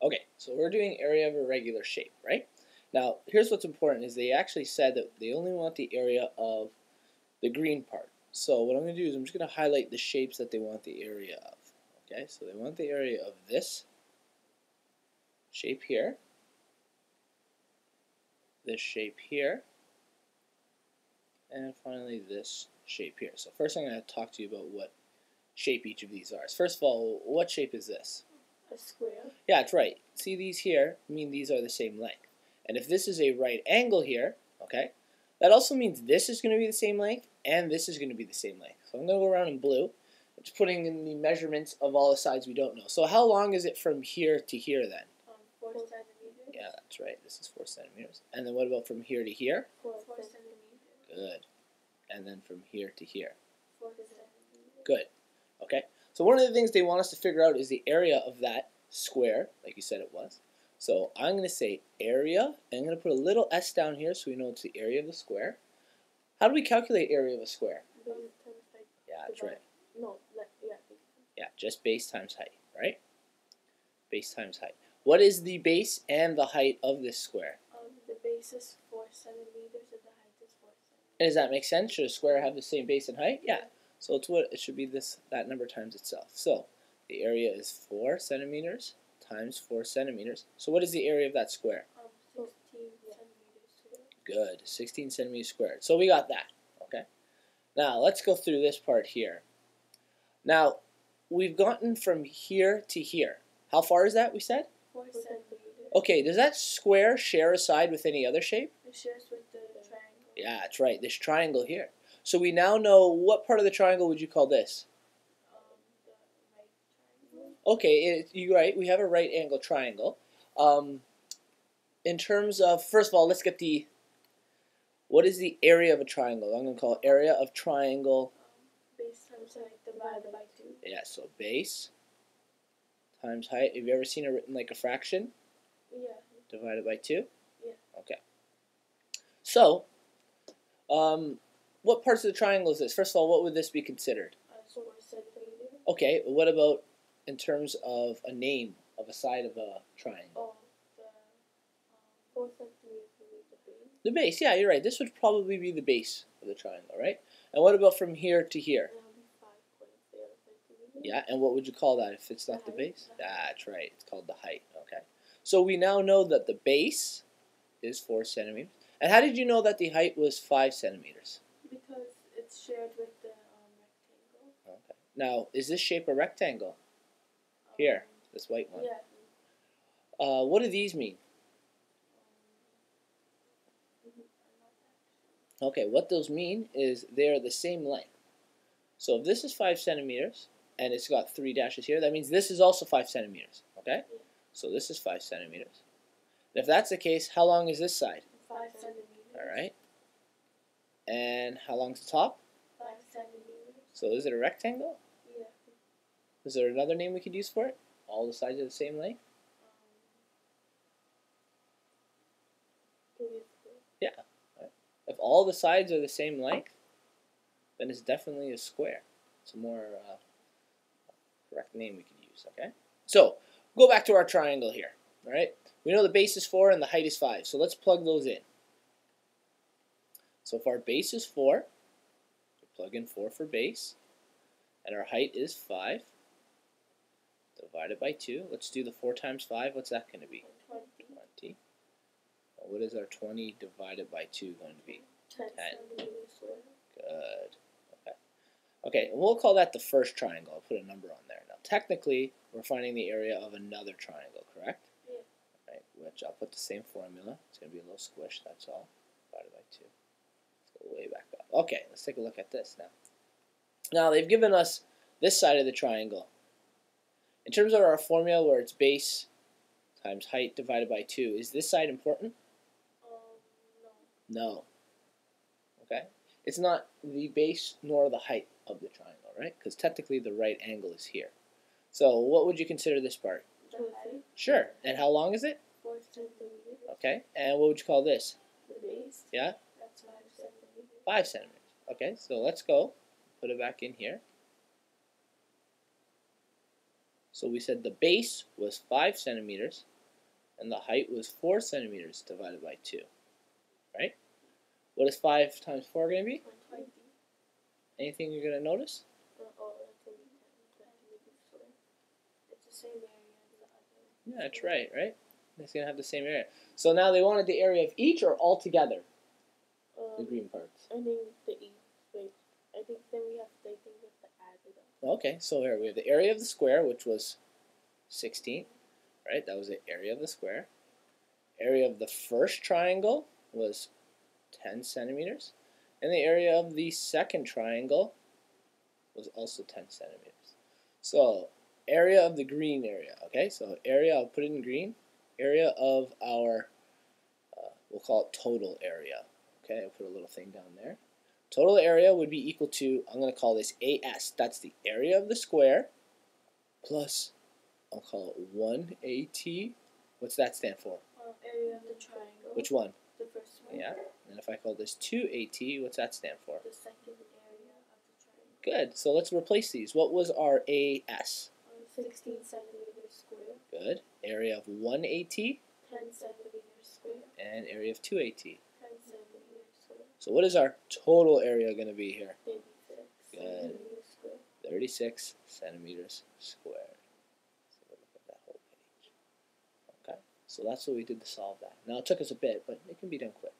Okay, so we're doing area of a regular shape, right? Now, here's what's important is they actually said that they only want the area of the green part. So what I'm going to do is I'm just going to highlight the shapes that they want the area of. Okay, so they want the area of this shape here, this shape here, and finally this shape here. So first I'm going to talk to you about what shape each of these are. First of all, what shape is this? A square. Yeah, that's right. See these here mean these are the same length. And if this is a right angle here, okay, that also means this is going to be the same length and this is going to be the same length. So I'm going to go around in blue. I'm just putting in the measurements of all the sides we don't know. So how long is it from here to here then? 4 centimeters. Yeah, that's right. This is 4 centimeters. And then what about from here to here? 4 centimeters. Good. And then from here to here? 4 centimeters. Good. Okay. So one of the things they want us to figure out is the area of that square, like you said it was. So I'm going to say area, and I'm going to put a little s down here so we know it's the area of the square. How do we calculate area of a square? Base times height. Yeah, that's right. No, yeah. Yeah, just base times height, right? Base times height. What is the base and the height of this square? The base is 4 centimeters and the height is 4 centimeters. And does that make sense? Should a square have the same base and height? Yeah. So it's what it should be that number times itself. So the area is 4 centimeters times 4 centimeters. So what is the area of that square? 16 centimeters squared. Good, 16 centimeters squared. So we got that. Okay. Now let's go through this part here. Now we've gotten from here to here. How far is that? We said 4 centimeters. Okay. Does that square share a side with any other shape? It shares with the triangle. Yeah, that's right. This triangle here. So we now know what part of the triangle would you call this? The right triangle. Okay, you're right. We have a right angle triangle. In terms of, first of all, let's get what is the area of a triangle? I'm going to call it area of triangle. Base times height divided by 2. Yeah, so base times height. Have you ever seen it written like a fraction? Yeah. Divided by 2? Yeah. Okay. So, what parts of the triangle is this? First of all, what would this be considered? 4 centimeters. Okay, what about in terms of a name of a side of a triangle? Oh, the 4 centimeters will be the base. The base, yeah, you're right. This would probably be the base of the triangle, right? And what about from here to here? That'll be 5.0 centimeters. Yeah, and what would you call that if it's not the height. base? That's right. It's called the height. Okay. So we now know that the base is 4 centimeters. And how did you know that the height was 5 centimeters? Because it's shared with the rectangle. Okay. Now, is this shape a rectangle? Here, this white one. Yeah. What do these mean? Okay, what those mean is they're the same length. So if this is 5 centimeters and it's got 3 dashes here, that means this is also 5 centimeters. Okay? Yeah. So this is 5 centimeters. And if that's the case, how long is this side? 5 centimeters. Alright. And how long's the top? 5 centimeters. So is it a rectangle? Yeah. Is there another name we could use for it? All the sides are the same length? Yeah. Right. If all the sides are the same length, then it's definitely a square. It's a more correct name we could use, okay? So, go back to our triangle here, all right? We know the base is 4 and the height is 5, so let's plug those in. So if our base is 4, we plug in 4 for base, and our height is 5, divided by 2. Let's do the 4 times 5. What's that going to be? 20. 20. Well, what is our 20 divided by 2 going to be? 10 centimeters squared. Good. Okay. Okay, and we'll call that the first triangle. I'll put a number on there. Now, technically, we're finding the area of another triangle, correct? Yeah. Right, which I'll put the same formula. It's going to be a little squish, that's all. Divided by 2. Let's go way back up. Okay, let's take a look at this now. Now, they've given us this side of the triangle. In terms of our formula where it's base times height divided by 2, is this side important? No. No. Okay? It's not the base nor the height of the triangle, right? Because technically the right angle is here. So what would you consider this part? The height. Sure. And how long is it? 4 centimeters. Okay. And what would you call this? The base. Yeah? That's 5 centimeters. 5 centimeters. Okay, so let's go. Put it back in here. So we said the base was 5 centimeters, and the height was 4 centimeters divided by 2, right? What is 5 times 4 going to be? 120. Anything you're going to notice? That's going to be 10. It's the same area as the other. Yeah, that's right, right? It's going to have the same area. So now they wanted the area of each or all together, the green parts? I think the each. Wait, I think then we have to add it up. Okay, so here we have the area of the square, which was 16, right? That was the area of the square. Area of the first triangle was 10 centimeters. And the area of the second triangle was also 10 centimeters. So area of the green area, okay? So area, I'll put it in green. Area of our, we'll call it total area. Okay, I'll put a little thing down there. Total area would be equal to, I'm going to call this AS. That's the area of the square plus, I'll call it 1AT. What's that stand for? Area of the triangle. Which one? The first one. Yeah. And if I call this 2AT, what's that stand for? The second area of the triangle. Good. So let's replace these. What was our AS? 16 centimeters square. Good. Area of 1AT? 10 centimeters square. And area of 2AT? 10 centimeters square. So what is our total area going to be here? 36 centimeters square. 36 centimeters squared. So we'll look at that whole page. Okay. So that's what we did to solve that. Now it took us a bit, but it can be done quick.